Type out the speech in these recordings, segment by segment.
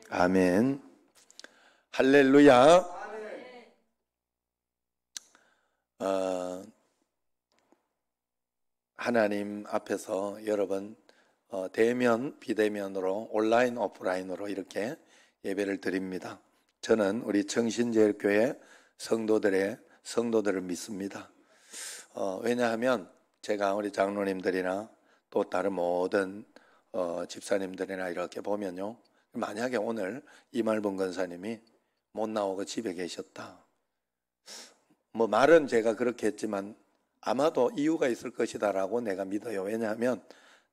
아멘. 할렐루야. 하나님 앞에서 여러 번 대면, 비대면으로, 온라인, 오프라인으로 이렇게 예배를 드립니다. 저는 우리 청신제일교회 성도들을 믿습니다. 왜냐하면 제가 우리 장로님들이나 또 다른 모든 집사님들이나 이렇게 보면요, 만약에 오늘 이말봉 권사님이 못 나오고 집에 계셨다, 뭐 말은 제가 그렇게 했지만 아마도 이유가 있을 것이다 라고 내가 믿어요. 왜냐하면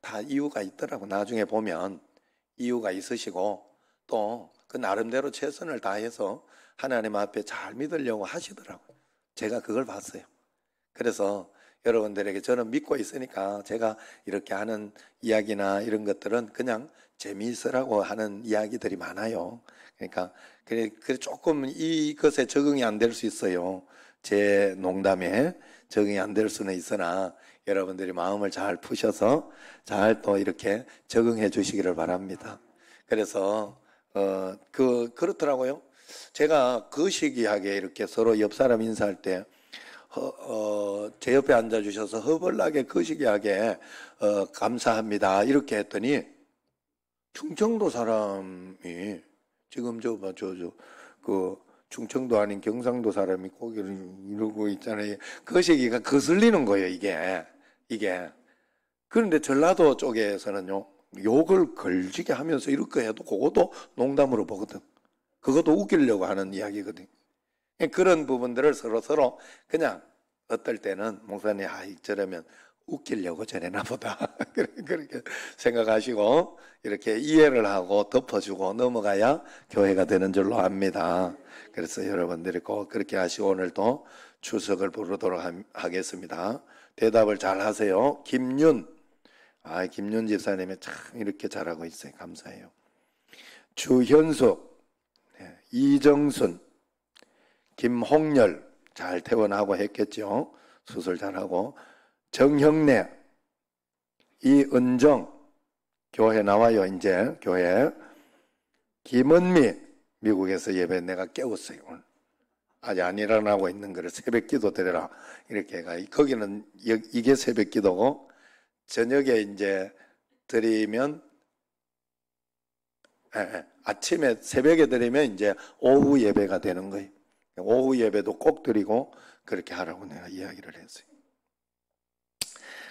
다 이유가 있더라고. 나중에 보면 이유가 있으시고 또 그 나름대로 최선을 다해서 하나님 앞에 잘 믿으려고 하시더라고요. 제가 그걸 봤어요. 그래서 여러분들에게 저는 믿고 있으니까 제가 이렇게 하는 이야기나 이런 것들은 그냥 재미있으라고 하는 이야기들이 많아요. 그러니까 그래 조금 이것에 적응이 안 될 수 있어요. 제 농담에 적응이 안 될 수는 있으나 여러분들이 마음을 잘 푸셔서 잘 또 이렇게 적응해 주시기를 바랍니다. 그래서 그렇더라고요. 제가 거시기하게 이렇게 서로 옆 사람 인사할 때 제 옆에 앉아주셔서 허벌나게 거시기하게 감사합니다 이렇게 했더니 충청도 사람이 지금 그 충청도 아닌 경상도 사람이 고개를 이러고 있잖아요. 거시기가 거슬리는 거예요, 이게. 그런데 전라도 쪽에서는요, 욕을 걸지게 하면서 이렇게 해도 그것도 농담으로 보거든. 그것도 웃기려고 하는 이야기거든. 그런 부분들을 서로 그냥 어떨 때는 목사님, 저러면 웃기려고 저래나 보다. 그렇게 생각하시고 이렇게 이해를 하고 덮어주고 넘어가야 교회가 되는 줄로 압니다. 그래서 여러분들이 꼭 그렇게 하시고 오늘도 추석을 부르도록 하겠습니다. 대답을 잘 하세요. 김윤 집사님이 참 이렇게 잘하고 있어요. 감사해요. 주현숙, 이정순, 김홍열 잘 퇴원하고 했겠죠. 수술 잘하고. 정형래, 이은정 교회 나와요. 이제 교회. 김은미 미국에서 예배 내가 깨웠어요. 오늘. 아직 안 일어나고 있는 거를 새벽 기도 드려라 이렇게 해가. 거기는 이게 새벽 기도고 저녁에 이제 드리면 아침에 새벽에 드리면 이제 오후 예배가 되는 거예요. 오후 예배도 꼭 드리고 그렇게 하라고 내가 이야기를 했어요.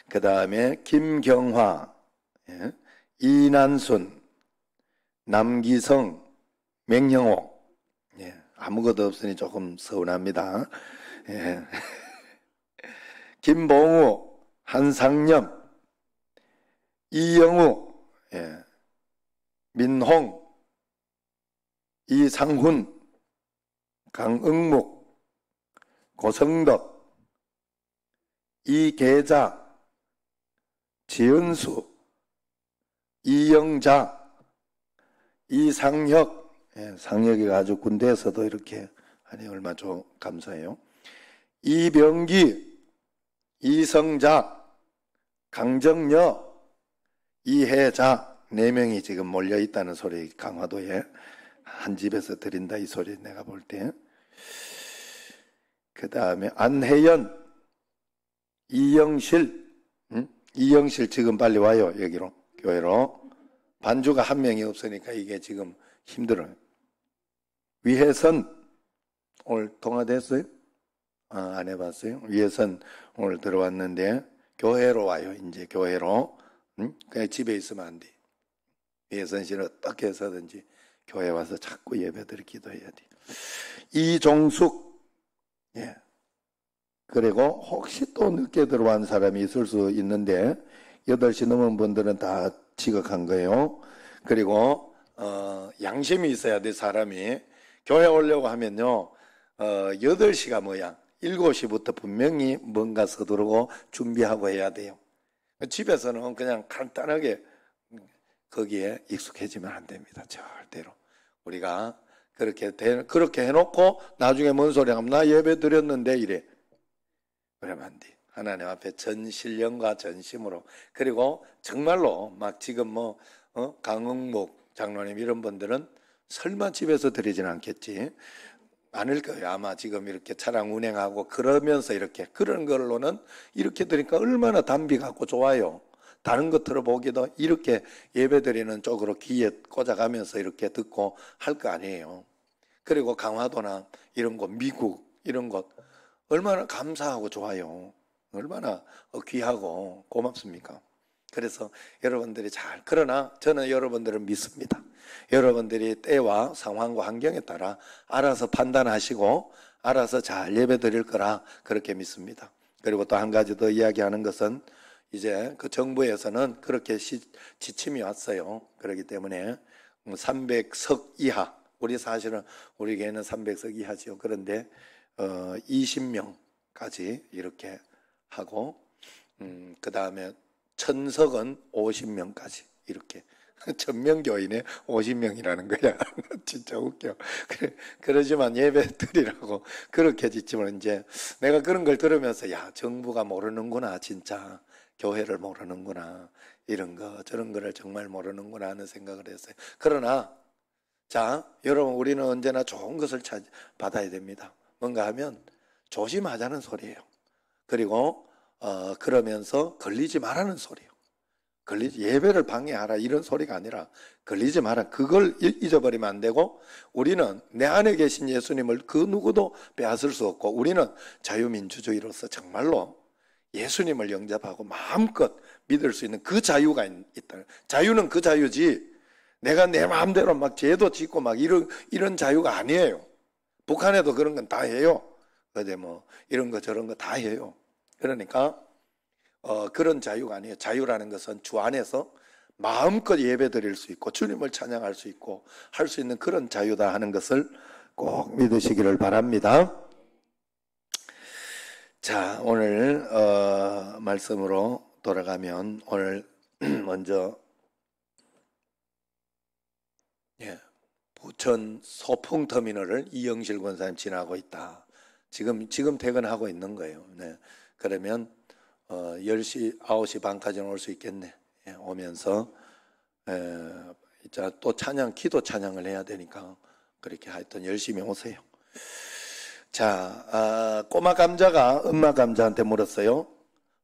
그 다음에 김경화, 이난순, 남기성, 맹영옥. 아무것도 없으니 조금 서운합니다. 김봉우, 한상념, 이영우, 민홍, 이상훈, 강응묵, 고성덕, 이계자, 지은수, 이영자, 이상혁, 상혁이가 아주 군대에서도 이렇게 하니 얼마나 좀 감사해요. 이병기, 이성자, 강정여, 이혜자 4명이 지금 몰려있다는 소리. 강화도에 한 집에서 드린다 이 소리 내가 볼 때. 그 다음에 안혜연, 이영실, 이영실 지금 빨리 와요. 여기로 교회로. 반주가 한 명이 없으니까 이게 지금 힘들어요. 위혜선 오늘 통화됐어요? 안 해봤어요? 위혜선 오늘 들어왔는데 교회로 와요. 이제 교회로. 그냥 집에 있으면 안 돼. 위혜선 씨는 어떻게 해서든지 교회 와서 자꾸 예배드리 기도해야 돼. 이종숙, 그리고 혹시 또 늦게 들어온 사람이 있을 수 있는데 8시 넘은 분들은 다 지각한 거예요. 그리고 양심이 있어야 돼. 사람이 교회 오려고 하면요 8시가 뭐야 7시부터 분명히 뭔가 서두르고 준비하고 해야 돼요. 집에서는 그냥 간단하게 거기에 익숙해지면 안 됩니다. 절대로. 우리가 그렇게 해놓고 나중에 뭔 소리 하면 나 예배 드렸는데 이래. 그러면 안 돼. 하나님 앞에 전신령과 전심으로. 그리고 정말로 막 지금 강흥목 장로님 이런 분들은 설마 집에서 드리진 않겠지. 않을 거예요. 아마 지금 이렇게 차량 운행하고 그러면서 이렇게 그런 걸로는 이렇게 드리니까 얼마나 담비 같고 좋아요. 다른 것 들어보기도 이렇게 예배드리는 쪽으로 귀에 꽂아가면서 이렇게 듣고 할 거 아니에요. 그리고 강화도나 이런 곳, 미국 이런 곳 얼마나 감사하고 좋아요. 얼마나 귀하고 고맙습니까? 그래서 여러분들이 그러나 저는 여러분들을 믿습니다. 여러분들이 때와 상황과 환경에 따라 알아서 판단하시고 알아서 잘 예배 드릴 거라 그렇게 믿습니다. 그리고 또 한 가지 더 이야기하는 것은 이제 그 정부에서는 그렇게 지침이 왔어요. 그렇기 때문에 300석 이하, 우리 사실은 우리 교회는 300석 이하지요. 그런데 20명까지 이렇게 하고 그 다음에 1000석은 50명까지 이렇게 1000명교인에 50명이라는 거야. 진짜 웃겨. 그러지만 예배 드리라고 그렇게 짓지만 이제 내가 그런 걸 들으면서 야, 정부가 모르는구나. 진짜 교회를 모르는구나. 이런 거 저런 거를 정말 모르는구나 하는 생각을 했어요. 그러나 자, 여러분 우리는 언제나 좋은 것을 받아야 됩니다. 뭔가 하면 조심하자는 소리예요. 그리고 그러면서 걸리지 말라는 소리예요. 예배를 방해하라 이런 소리가 아니라 걸리지 마라. 그걸 잊어버리면 안 되고 우리는 내 안에 계신 예수님을 그 누구도 빼앗을 수 없고 우리는 자유민주주의로서 정말로 예수님을 영접하고 마음껏 믿을 수 있는 그 자유가 있다. 자유는 그 자유지 내가 내 마음대로 막 죄도 짓고 막 이런 자유가 아니에요. 북한에도 그런 건 다 해요. 어제 뭐 이런 거 저런 거 다 해요. 그러니까 그런 자유가 아니에요. 자유라는 것은 주 안에서 마음껏 예배 드릴 수 있고 주님을 찬양할 수 있고 할 수 있는 그런 자유다 하는 것을 꼭 믿으시기를 바랍니다. 자, 오늘 말씀으로 돌아가면 오늘 먼저 부천 소풍터미널을 이영실 권사님 지나고 있다. 지금 퇴근하고 있는 거예요. 네. 그러면 10시, 9시 반까지는 올 수 있겠네. 오면서 또 기도 찬양을 해야 되니까 그렇게 하여튼 열심히 오세요. 자, 꼬마 감자가 엄마 감자한테 물었어요.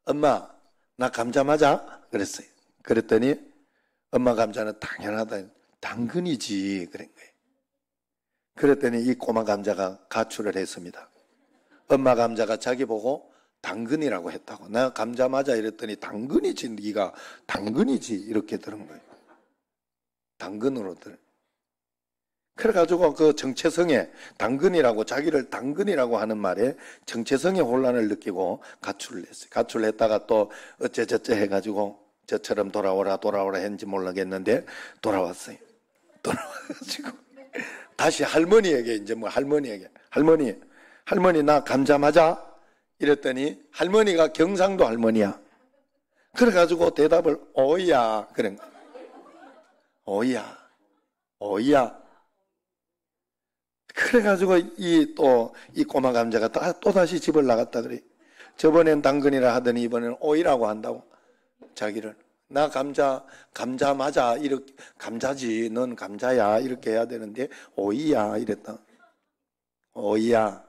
엄마, 나 감자 맞아? 그랬어요. 그랬더니 엄마 감자는 당연하다. 당근이지. 그런 거예요. 그랬더니 이 꼬마 감자가 가출을 했습니다. 엄마 감자가 자기 보고 당근이라고 했다고. 나 감자 맞아 이랬더니 당근이지. 네가 당근이지 이렇게 들은 거예요. 당근으로 들. 그래가지고 그 정체성에 당근이라고 자기를 당근이라고 하는 말에 정체성의 혼란을 느끼고 가출을 했어요. 가출을 했다가 또 어째저째 해가지고 저처럼 돌아오라 했는지 모르겠는데 돌아왔어요. 돌아와가지고 다시 할머니에게 이제 뭐 할머니 나 감자 맞아? 이랬더니 할머니가 경상도 할머니야. 그래가지고 대답을 오이야 그런 거야. 오이야. 그래가지고 이 꼬마 감자가 또 다시 집을 나갔다 그래. 저번엔 당근이라 하더니 이번에는 오이라고 한다고. 자기를 나 감자 맞아 이렇게 감자지 넌 감자야 이렇게 해야 되는데 오이야 이랬다. 오이야.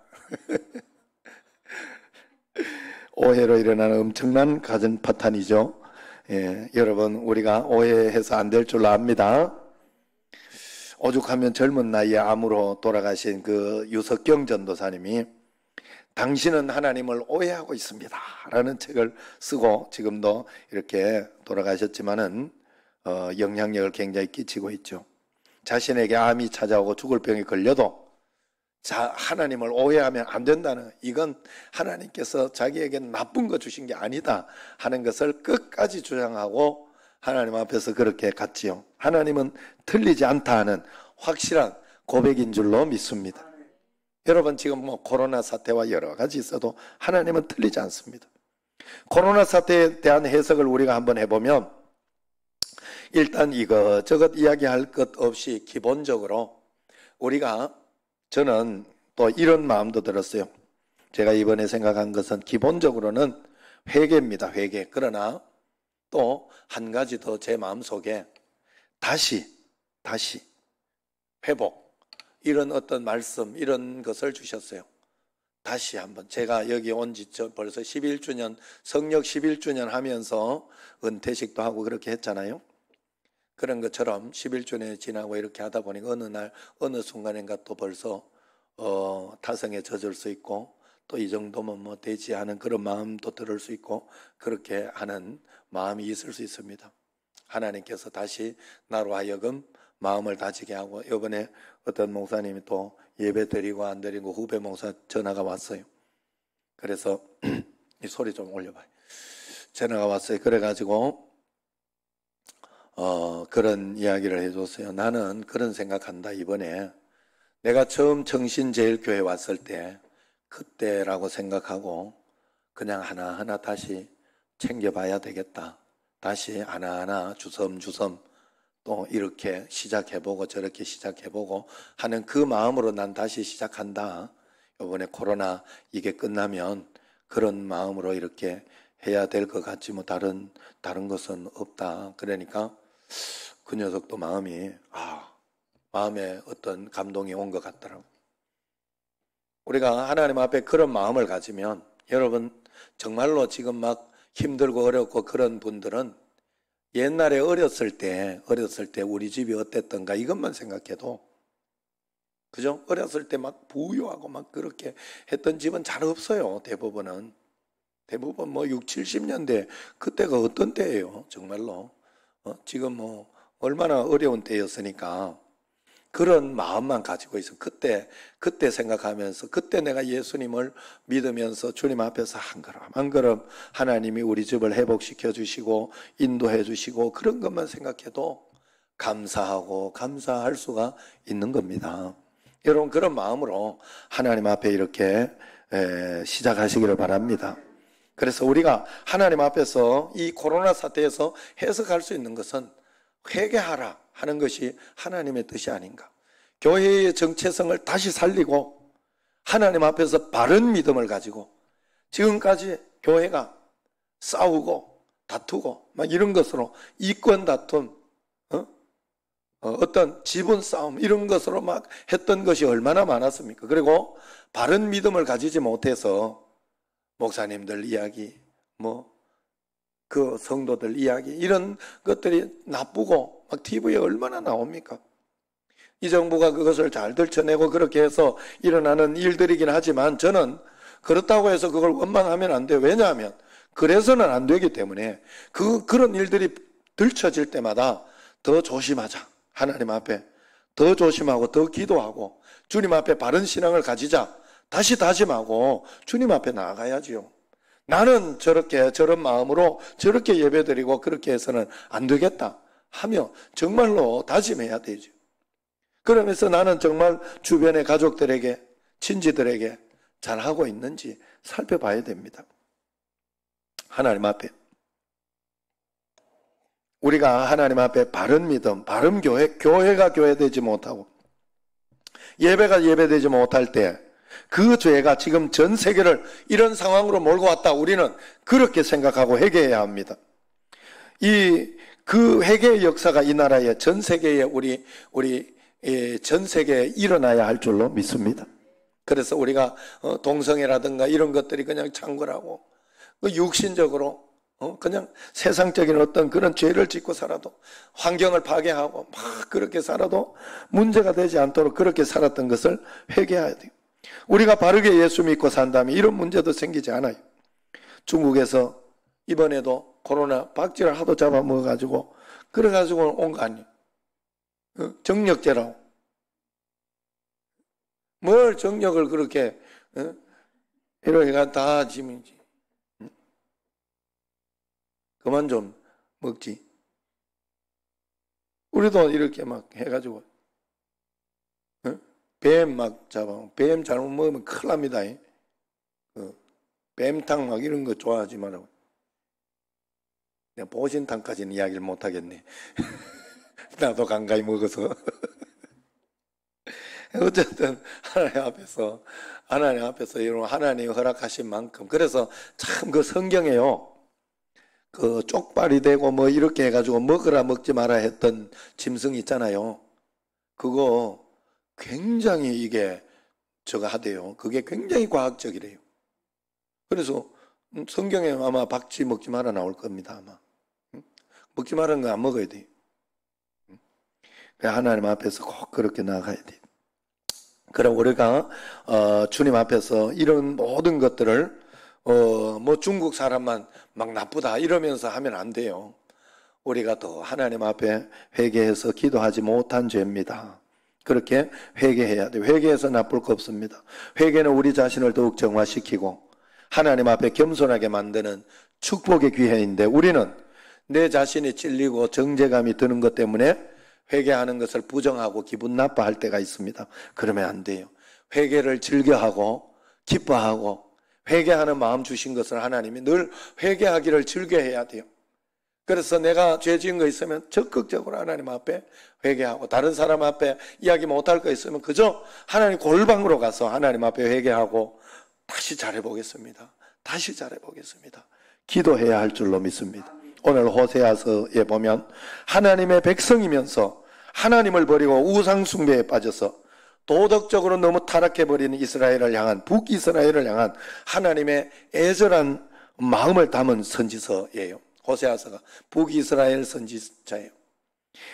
오해로 일어나는 엄청난 가전 파탄이죠. 여러분 우리가 오해해서 안 될 줄 압니다. 오죽하면 젊은 나이에 암으로 돌아가신 그 유석경 전도사님이 당신은 하나님을 오해하고 있습니다 라는 책을 쓰고 지금도 이렇게 돌아가셨지만은 영향력을 굉장히 끼치고 있죠. 자신에게 암이 찾아오고 죽을 병에 걸려도 하나님을 오해하면 안 된다는, 이건 하나님께서 자기에게 나쁜 거 주신 게 아니다 하는 것을 끝까지 주장하고 하나님 앞에서 그렇게 갔지요. 하나님은 틀리지 않다 하는 확실한 고백인 줄로 믿습니다. 여러분 지금 뭐 코로나 사태와 여러 가지 있어도 하나님은 틀리지 않습니다. 코로나 사태에 대한 해석을 우리가 한번 해보면 일단 이것저것 이야기할 것 없이 기본적으로 저는 또 이런 마음도 들었어요. 제가 이번에 생각한 것은 기본적으로는 회개입니다. 회개. 그러나 또 한 가지 더 제 마음속에 다시 회복, 이런 어떤 말씀, 이런 것을 주셨어요. 다시 한번 제가 여기 온 지 벌써 11주년, 성역 11주년 하면서 은퇴식도 하고 그렇게 했잖아요. 그런 것처럼 11주년이 지나고 이렇게 하다 보니 어느 날 어느 순간인가 또 벌써 타성에 젖을 수 있고, 또 이 정도면 뭐 되지 않은 그런 마음도 들을 수 있고, 그렇게 하는 마음이 있을 수 있습니다. 하나님께서 다시 나로 하여금 마음을 다지게 하고, 이번에 어떤 목사님이 또 예배 드리고 안 드리고 후배 목사 전화가 왔어요. 그래서 이 소리 좀 올려봐요. 전화가 왔어요. 그래가지고 그런 이야기를 해줬어요. 나는 그런 생각한다. 이번에 내가 처음 청신제일교회 왔을 때 그때라고 생각하고 그냥 하나하나 다시 챙겨봐야 되겠다. 다시 하나하나 주섬주섬 또 이렇게 시작해보고 저렇게 시작해보고 하는 그 마음으로 난 다시 시작한다. 이번에 코로나 이게 끝나면 그런 마음으로 이렇게 해야 될 것 같지 뭐 다른 것은 없다. 그러니까 그 녀석도 마음에 어떤 감동이 온 것 같더라고. 우리가 하나님 앞에 그런 마음을 가지면, 여러분 정말로 지금 막 힘들고 어렵고 그런 분들은 옛날에 어렸을 때 우리 집이 어땠던가 이것만 생각해도, 그죠? 어렸을 때 막 부유하고 막 그렇게 했던 집은 잘 없어요. 대부분 뭐 6, 70년대 그때가 어떤 때예요 정말로. 지금 뭐 얼마나 어려운 때였으니까 그런 마음만 가지고 있어. 그때 생각하면서, 그때 내가 예수님을 믿으면서 주님 앞에서 한 걸음 한 걸음 하나님이 우리 집을 회복시켜 주시고 인도해 주시고 그런 것만 생각해도 감사하고 감사할 수가 있는 겁니다. 여러분 그런 마음으로 하나님 앞에 이렇게 시작하시기를 바랍니다. 그래서 우리가 하나님 앞에서 이 코로나 사태에서 해석할 수 있는 것은 회개하라 하는 것이 하나님의 뜻이 아닌가. 교회의 정체성을 다시 살리고 하나님 앞에서 바른 믿음을 가지고, 지금까지 교회가 싸우고 다투고 막 이런 것으로 이권 다툼, 어떤 지분 싸움 이런 것으로 막 했던 것이 얼마나 많았습니까? 그리고 바른 믿음을 가지지 못해서 목사님들 이야기, 그 성도들 이야기 이런 것들이 나쁘고 막 TV에 얼마나 나옵니까? 이 정부가 그것을 잘 들춰내고 그렇게 해서 일어나는 일들이긴 하지만 저는 그렇다고 해서 그걸 원망하면 안 돼요. 왜냐하면 그래서는 안 되기 때문에 그런 일들이 들춰질 때마다 더 조심하자. 하나님 앞에 더 조심하고 더 기도하고 주님 앞에 바른 신앙을 가지자. 다시 다짐하고 주님 앞에 나아가야지요. 나는 저런 마음으로 저렇게 예배드리고 그렇게 해서는 안 되겠다 하며 정말로 다짐해야 되죠. 그러면서 나는 정말 주변의 가족들에게, 친지들에게 잘하고 있는지 살펴봐야 됩니다. 하나님 앞에 우리가 하나님 앞에 바른 믿음, 바른 교회가 교회되지 못하고 예배가 예배되지 못할 때 그 죄가 지금 전 세계를 이런 상황으로 몰고 왔다. 우리는 그렇게 생각하고 회개해야 합니다. 그 회개의 역사가 이 나라에 전 세계에 우리 전 세계에 일어나야 할 줄로 믿습니다. 그래서 우리가 동성애라든가 이런 것들이 그냥 창궐하고 육신적으로 그냥 세상적인 어떤 그런 죄를 짓고 살아도, 환경을 파괴하고 막 그렇게 살아도 문제가 되지 않도록 그렇게 살았던 것을 회개해야 돼요. 우리가 바르게 예수 믿고 산다면 이런 문제도 생기지 않아요. 중국에서 이번에도 코로나 박쥐를 하도 잡아먹어가지고 그래가지고 온 거 아니에요. 정력제라고. 뭘 정력을 그렇게 이렇게 다 지민지. 그만 좀 먹지. 우리도 이렇게 막 해가지고 뱀 막 잡아. 뱀 잘못 먹으면 큰일 납니다. 뱀탕 막 이런 거 좋아하지 말라고. 내가 보신탕까지는 이야기를 못 하겠네. 나도 간간히 먹어서. 어쨌든 하나님 앞에서 이런 하나님이 허락하신 만큼, 그래서 참 그 성경에요, 그 쪽발이 되고 뭐 이렇게 해가지고 먹으라 먹지 마라 했던 짐승 있잖아요. 그거 굉장히 이게 저거 하대요. 그게 굉장히 과학적이래요. 그래서 성경에 아마 박쥐 먹지 마라 나올 겁니다. 아마 먹지 말라는 거 안 먹어야 돼요. 하나님 앞에서 꼭 그렇게 나아가야 돼요. 그럼 우리가 주님 앞에서 이런 모든 것들을 뭐 중국 사람만 막 나쁘다 이러면서 하면 안 돼요. 우리가 더 하나님 앞에 회개해서 기도하지 못한 죄입니다. 그렇게 회개해야 돼요. 회개해서 나쁠 거 없습니다. 회개는 우리 자신을 더욱 정화시키고 하나님 앞에 겸손하게 만드는 축복의 기회인데, 우리는 내 자신이 찔리고 정죄감이 드는 것 때문에 회개하는 것을 부정하고 기분 나빠할 때가 있습니다. 그러면 안 돼요. 회개를 즐겨하고 기뻐하고 회개하는 마음 주신 것을 하나님이 늘 회개하기를 즐겨해야 돼요. 그래서 내가 죄 지은 거 있으면 적극적으로 하나님 앞에 회개하고, 다른 사람 앞에 이야기 못할 거 있으면 그저 하나님 골방으로 가서 하나님 앞에 회개하고 다시 잘해보겠습니다. 다시 잘해보겠습니다. 기도해야 할 줄로 믿습니다. 오늘 호세아서에 보면 하나님의 백성이면서 하나님을 버리고 우상숭배에 빠져서 도덕적으로 너무 타락해버리는 이스라엘을 향한, 북이스라엘을 향한 하나님의 애절한 마음을 담은 선지서예요. 호세아서가 북이스라엘 선지자예요.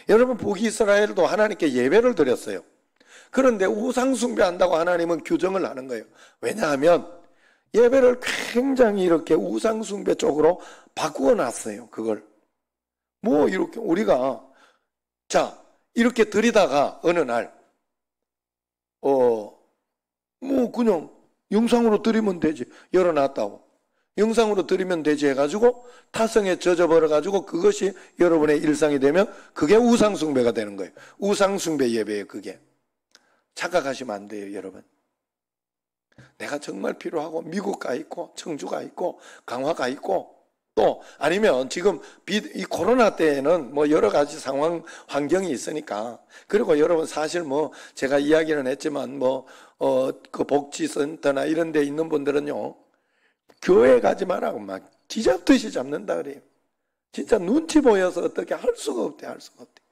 여러분, 북이스라엘도 하나님께 예배를 드렸어요. 그런데 우상숭배한다고 하나님은 규정을 하는 거예요. 왜냐하면 예배를 굉장히 이렇게 우상숭배 쪽으로 바꾸어 놨어요. 그걸 뭐 이렇게 우리가 이렇게 드리다가 어느 날 뭐 그냥 영상으로 드리면 되지, 열어놨다고 영상으로 드리면 되지 해가지고 타성에 젖어버려가지고 그것이 여러분의 일상이 되면 그게 우상숭배가 되는 거예요. 우상숭배 예배예요. 그게 착각하시면 안 돼요. 여러분, 내가 정말 필요하고 미국 가 있고 청주 가 있고 강화 가 있고, 또 아니면 지금 이 코로나 때에는 뭐 여러 가지 상황 환경이 있으니까, 그리고 여러분 사실 뭐 제가 이야기는 했지만 그 복지센터나 이런 데 있는 분들은요, 교회 가지 말라고 막 쥐잡듯이 잡는다 그래요. 진짜 눈치 보여서 어떻게 할 수가 없대.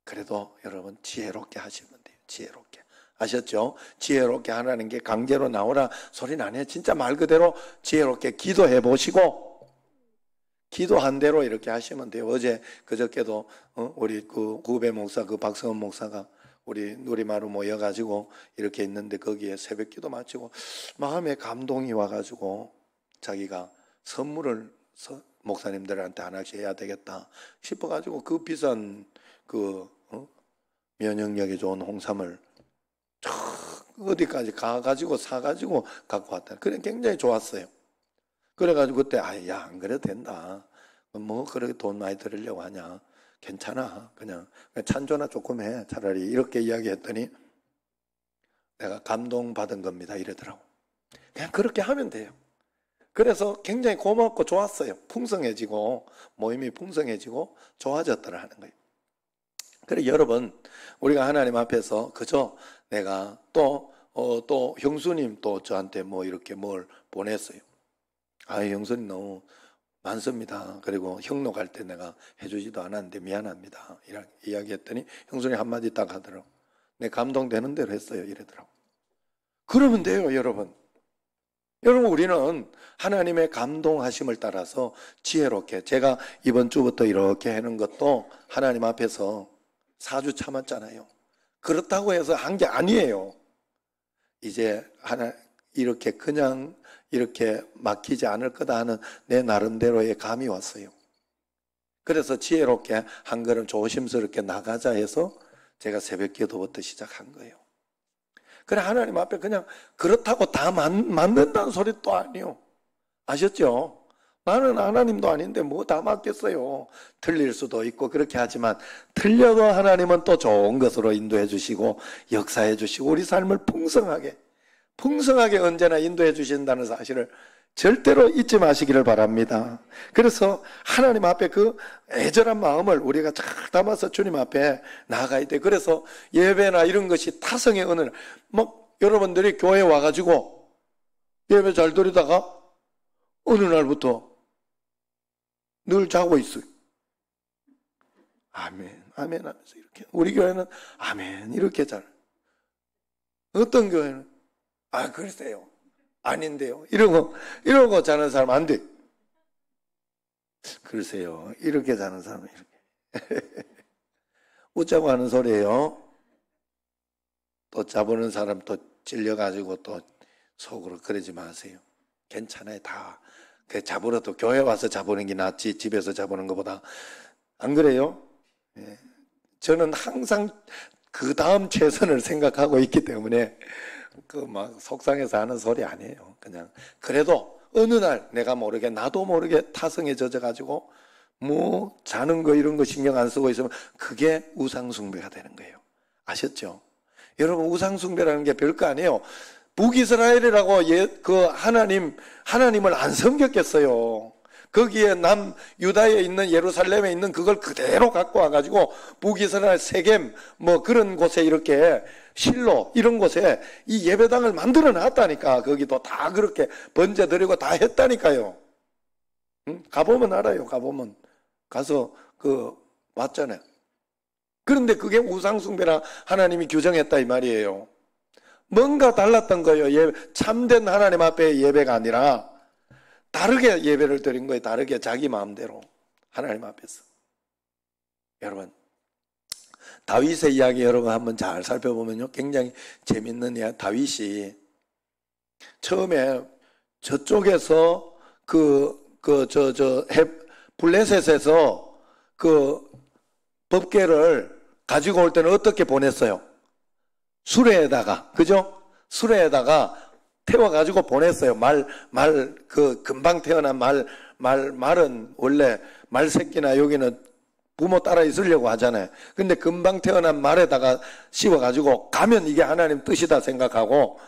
그래도 여러분 지혜롭게 하시면 돼요. 지혜롭게. 아셨죠? 지혜롭게 하라는 게 강제로 나오라 소리는 안 해요. 진짜 말 그대로 지혜롭게 기도해 보시고 기도한 대로 이렇게 하시면 돼요. 어제 그저께도 우리 그 구배 목사, 그 박성원 목사가 우리 누리마루 모여가지고 이렇게 있는데, 거기에 새벽 기도 마치고 마음에 감동이 와가지고 자기가 선물을 목사님들한테 하나씩 해야 되겠다 싶어가지고 그 비싼 면역력이 좋은 홍삼을 어디까지 가가지고 사가지고 갖고 왔다. 그래 굉장히 좋았어요. 그래가지고 그때 야, 안 그래도 된다. 뭐 그렇게 돈 많이 들으려고 하냐. 괜찮아. 그냥 찬조나 조금 해. 차라리 이렇게 이야기했더니 내가 감동받은 겁니다. 이러더라고. 그냥 그렇게 하면 돼요. 그래서 굉장히 고맙고 좋았어요. 풍성해지고 모임이 풍성해지고 좋아졌더라 하는 거예요. 그래 여러분, 우리가 하나님 앞에서 그저 내가 또 형수님 또 저한테 뭐 이렇게 뭘 보냈어요. 형수님 너무 많습니다. 그리고 형로 갈 때 내가 해주지도 않았는데 미안합니다. 이렇게 이야기했더니 형수님 한마디 딱 하더라고. 내 감동되는 대로 했어요. 이러더라고. 그러면 돼요, 여러분. 여러분, 우리는 하나님의 감동하심을 따라서 지혜롭게, 제가 이번 주부터 이렇게 하는 것도 하나님 앞에서 4주 참았잖아요. 그렇다고 해서 한 게 아니에요. 이제 이렇게 그냥 이렇게 막히지 않을 거다 하는 내 나름대로의 감이 왔어요. 그래서 지혜롭게 한 걸음 조심스럽게 나가자 해서 제가 새벽 기도부터 시작한 거예요. 그래 하나님 앞에 그냥 그렇다고 다 맞는다는 소리 또 아니요. 아셨죠? 나는 하나님도 아닌데 뭐 다 맞겠어요. 틀릴 수도 있고 그렇게 하지만 틀려도 하나님은 또 좋은 것으로 인도해 주시고 역사해 주시고 우리 삶을 풍성하게 언제나 인도해 주신다는 사실을 절대로 잊지 마시기를 바랍니다. 그래서 하나님 앞에 그 애절한 마음을 우리가 잘 담아서 주님 앞에 나아가야 돼. 그래서 예배나 이런 것이 타성의 어느 날 여러분들이 교회에 와가지고 예배 잘 드리다가 어느 날부터 늘 자고 있어요. 아멘, 아멘 하면서 이렇게. 우리 교회는 아멘 이렇게 잘. 어떤 교회는 아 글쎄요 아닌데요 이러고 자는 사람 안 돼. 글쎄요 이렇게 자는 사람은 이렇게 웃자고 하는 소리예요. 또 자보는 사람 또 찔려가지고 또 속으로 그러지 마세요. 괜찮아요. 다 그 자보러도 교회 와서 자보는 게 낫지 집에서 자보는 것보다. 안 그래요? 예. 저는 항상 그 다음 최선을 생각하고 있기 때문에 그 막 속상해서 하는 소리 아니에요. 그냥 그래도 어느 날 내가 모르게 나도 모르게 타성에 젖어가지고 뭐 자는 거 이런 거 신경 안 쓰고 있으면 그게 우상숭배가 되는 거예요. 아셨죠? 여러분 우상숭배라는 게 별거 아니에요. 북이스라엘이라고 그 하나님을 안 섬겼겠어요. 거기에 유다에 있는 예루살렘에 있는 그걸 그대로 갖고 와가지고 북이스라엘 세겜 뭐 그런 곳에 이렇게 실로 이런 곳에 이 예배당을 만들어 놨다니까. 거기도 다 그렇게 번제드리고 다 했다니까요. 응? 가보면 알아요. 가보면 가서 봤잖아요. 그런데 그게 우상숭배라 하나님이 규정했다 이 말이에요. 뭔가 달랐던 거예요. 참된 하나님 앞에 예배가 아니라 다르게 예배를 드린 거예요. 다르게 자기 마음대로 하나님 앞에서. 여러분 다윗의 이야기 여러분 한번 잘 살펴보면요 굉장히 재밌는 이야기. 다윗이 처음에 저쪽에서 블레셋에서 그 법궤를 가지고 올 때는 어떻게 보냈어요? 수레에다가, 그죠? 수레에다가 태워가지고 보냈어요. 금방 태어난 말은 원래 말 새끼나 여기는 부모 따라 있으려고 하잖아요. 근데 금방 태어난 말에다가 씌워가지고 가면 이게 하나님 뜻이다 생각하고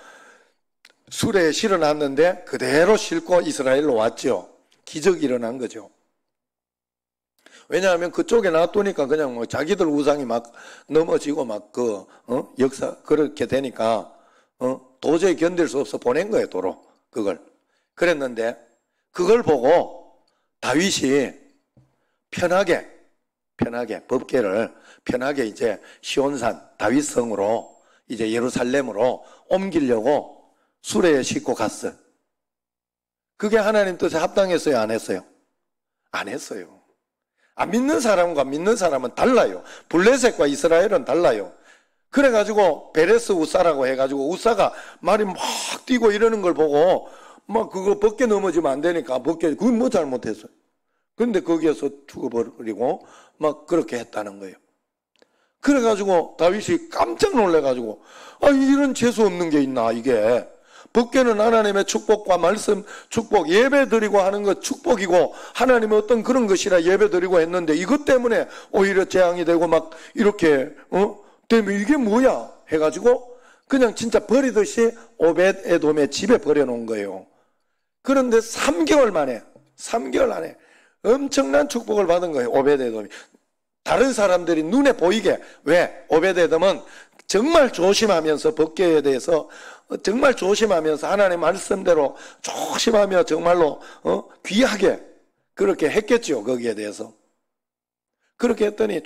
수레에 실어놨는데 그대로 싣고 이스라엘로 왔죠. 기적이 일어난 거죠. 왜냐하면 그쪽에 놔두니까 그냥 뭐 자기들 우상이 막 넘어지고 역사 그렇게 되니까 도저히 견딜 수 없어 보낸 거예요. 도로 그걸. 그랬는데 그걸 보고 다윗이 편하게 법궤를 편하게 이제 시온산 다윗성으로 이제 예루살렘으로 옮기려고 수레에 싣고 갔어요. 그게 하나님 뜻에 합당했어요? 안 했어요? 안 했어요. 믿는 사람과 믿는 사람은 달라요. 블레셋과 이스라엘은 달라요. 그래가지고 베레스 우사라고 해가지고 우사가 말이 막 뛰고 이러는 걸 보고 막 그거 벗게 넘어지면 안 되니까 그건 뭐 잘못했어요. 근데 거기에서 죽어버리고 막 그렇게 했다는 거예요. 그래가지고 다윗이 깜짝 놀래가지고 이런 재수 없는 게 있나 이게. 법궤는 하나님의 축복과 말씀, 축복, 예배 드리고 하는 것 축복이고 하나님의 어떤 그런 것이라 예배 드리고 했는데 이것 때문에 오히려 재앙이 되고 막 이렇게 되면 이게 뭐야 해가지고 그냥 진짜 버리듯이 오벳 에돔의 집에 버려놓은 거예요. 그런데 3개월 안에 엄청난 축복을 받은 거예요. 오벳 에돔이. 다른 사람들이 눈에 보이게. 왜? 오벳 에돔은 정말 조심하면서 법궤에 대해서 정말 조심하면서 하나님 말씀대로 조심하며 정말로 귀하게 그렇게 했겠죠. 거기에 대해서. 그렇게 했더니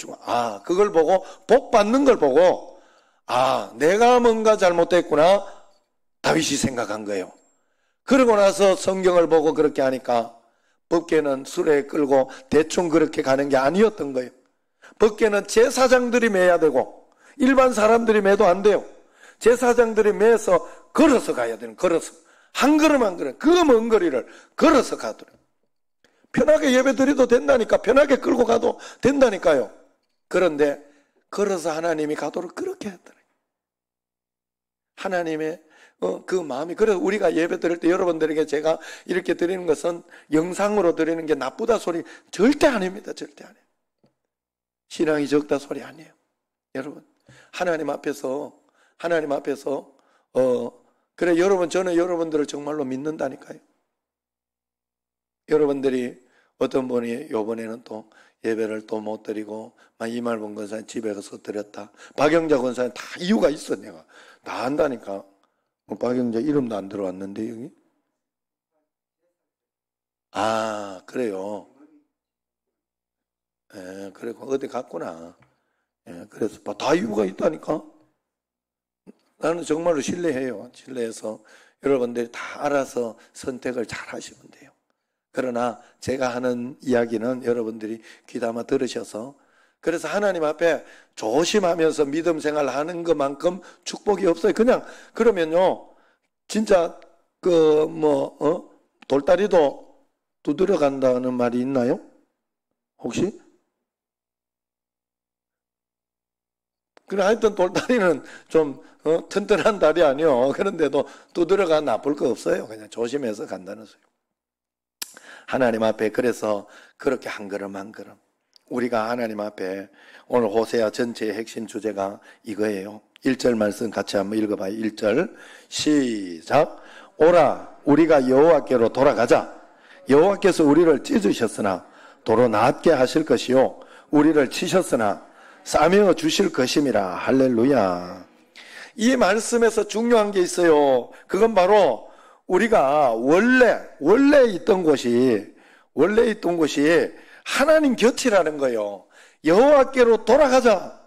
그걸 보고 복 받는 걸 보고 내가 뭔가 잘못됐구나 다윗이 생각한 거예요. 그러고 나서 성경을 보고 그렇게 하니까 법궤는 수레에 끌고 대충 그렇게 가는 게 아니었던 거예요. 법궤는 제사장들이 매야 되고 일반 사람들이 매도 안 돼요. 제사장들이 매서 걸어서 가야 되는, 걸어서. 한 걸음 한 걸음, 그 먼 거리를 걸어서 가더래요. 편하게 예배 드려도 된다니까, 편하게 끌고 가도 된다니까요. 그런데 걸어서 하나님이 가도록 그렇게 했더래요. 하나님의 그 마음이. 그래서 우리가 예배 드릴 때 여러분들에게 제가 이렇게 드리는 것은 영상으로 드리는 게 나쁘다 소리 절대 아닙니다. 절대 아니에요. 신앙이 적다 소리 아니에요. 여러분 하나님 앞에서 그래 여러분 저는 여러분들을 정말로 믿는다니까요. 여러분들이 어떤 분이 요번에는 또 예배를 또 못 드리고 이말봉 권사님 집에 가서 드렸다. 박영자 권사님 다 이유가 있어. 내가 다 안다니까. 박영자 이름도 안 들어왔는데 여기. 그래요. 그래 어디 갔구나. 그래서 다 이유가 있다니까. 나는 정말로 신뢰해요. 신뢰해서 여러분들이 다 알아서 선택을 잘 하시면 돼요. 그러나 제가 하는 이야기는 여러분들이 귀담아 들으셔서, 그래서 하나님 앞에 조심하면서 믿음 생활하는 것만큼 축복이 없어요. 그냥 그러면요, 진짜 돌다리도 두드려 간다는 말이 있나요? 혹시? 그래, 하여튼 돌다리는 좀 튼튼한 다리 아니요. 그런데도 두드려가 나쁠 거 없어요. 그냥 조심해서 간다는 소리. 하나님 앞에 그래서 그렇게 한 걸음 한 걸음 우리가 하나님 앞에, 오늘 호세아 전체의 핵심 주제가 이거예요. 1절 말씀 같이 한번 읽어봐요. 1절 시작. 오라 우리가 여호와께로 돌아가자. 여호와께서 우리를 찢으셨으나 도로 낫게 하실 것이요 우리를 치셨으나 싸매어 주실 것임이라. 할렐루야. 이 말씀에서 중요한 게 있어요. 그건 바로 우리가 원래 있던 곳이 하나님 곁이라는 거예요. 여호와께로 돌아가자.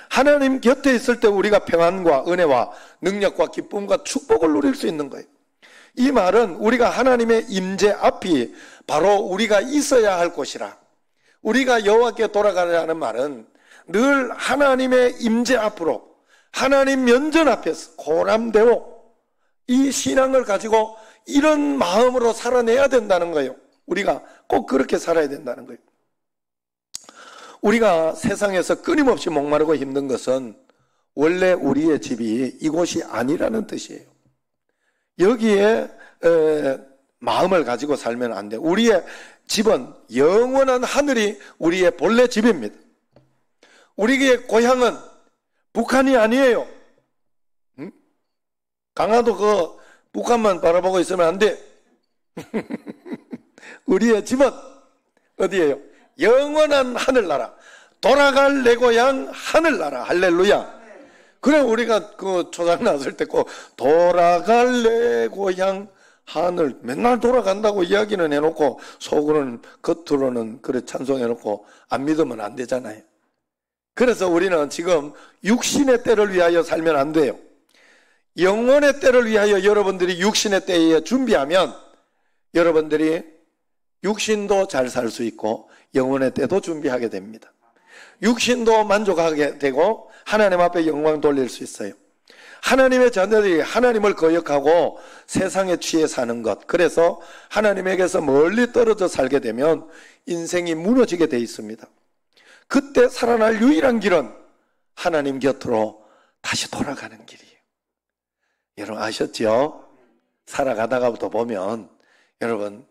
하나님 곁에 있을 때 우리가 평안과 은혜와 능력과 기쁨과 축복을 누릴 수 있는 거예요. 이 말은 우리가 하나님의 임재 앞이 바로 우리가 있어야 할 곳이라. 우리가 여호와께 돌아가라는 말은 늘 하나님의 임재 앞으로, 하나님 면전 앞에서 고람되어 이 신앙을 가지고 이런 마음으로 살아내야 된다는 거예요. 우리가 꼭 그렇게 살아야 된다는 거예요. 우리가 세상에서 끊임없이 목마르고 힘든 것은 원래 우리의 집이 이곳이 아니라는 뜻이에요. 여기에 마음을 가지고 살면 안 돼요. 우리의 집은 영원한 하늘이 우리의 본래 집입니다. 우리의 고향은 북한이 아니에요. 응? 강화도 북한만 바라보고 있으면 안 돼. 우리의 집은 어디예요? 영원한 하늘나라. 돌아갈 내 고향 하늘나라. 할렐루야. 그래, 우리가 초장 나왔을 때 꼭 돌아갈 내 고향 하늘, 맨날 돌아간다고 이야기는 해놓고 속으로는, 겉으로는 그래 찬송해놓고 안 믿으면 안 되잖아요. 그래서 우리는 지금 육신의 때를 위하여 살면 안 돼요. 영혼의 때를 위하여 여러분들이 육신의 때에 준비하면 여러분들이 육신도 잘 살 수 있고 영혼의 때도 준비하게 됩니다. 육신도 만족하게 되고 하나님 앞에 영광 돌릴 수 있어요. 하나님의 자녀들이 하나님을 거역하고 세상에 취해 사는 것, 그래서 하나님에게서 멀리 떨어져 살게 되면 인생이 무너지게 돼 있습니다. 그때 살아날 유일한 길은 하나님 곁으로 다시 돌아가는 길이에요. 여러분 아셨죠? 살아가다가부터 보면 여러분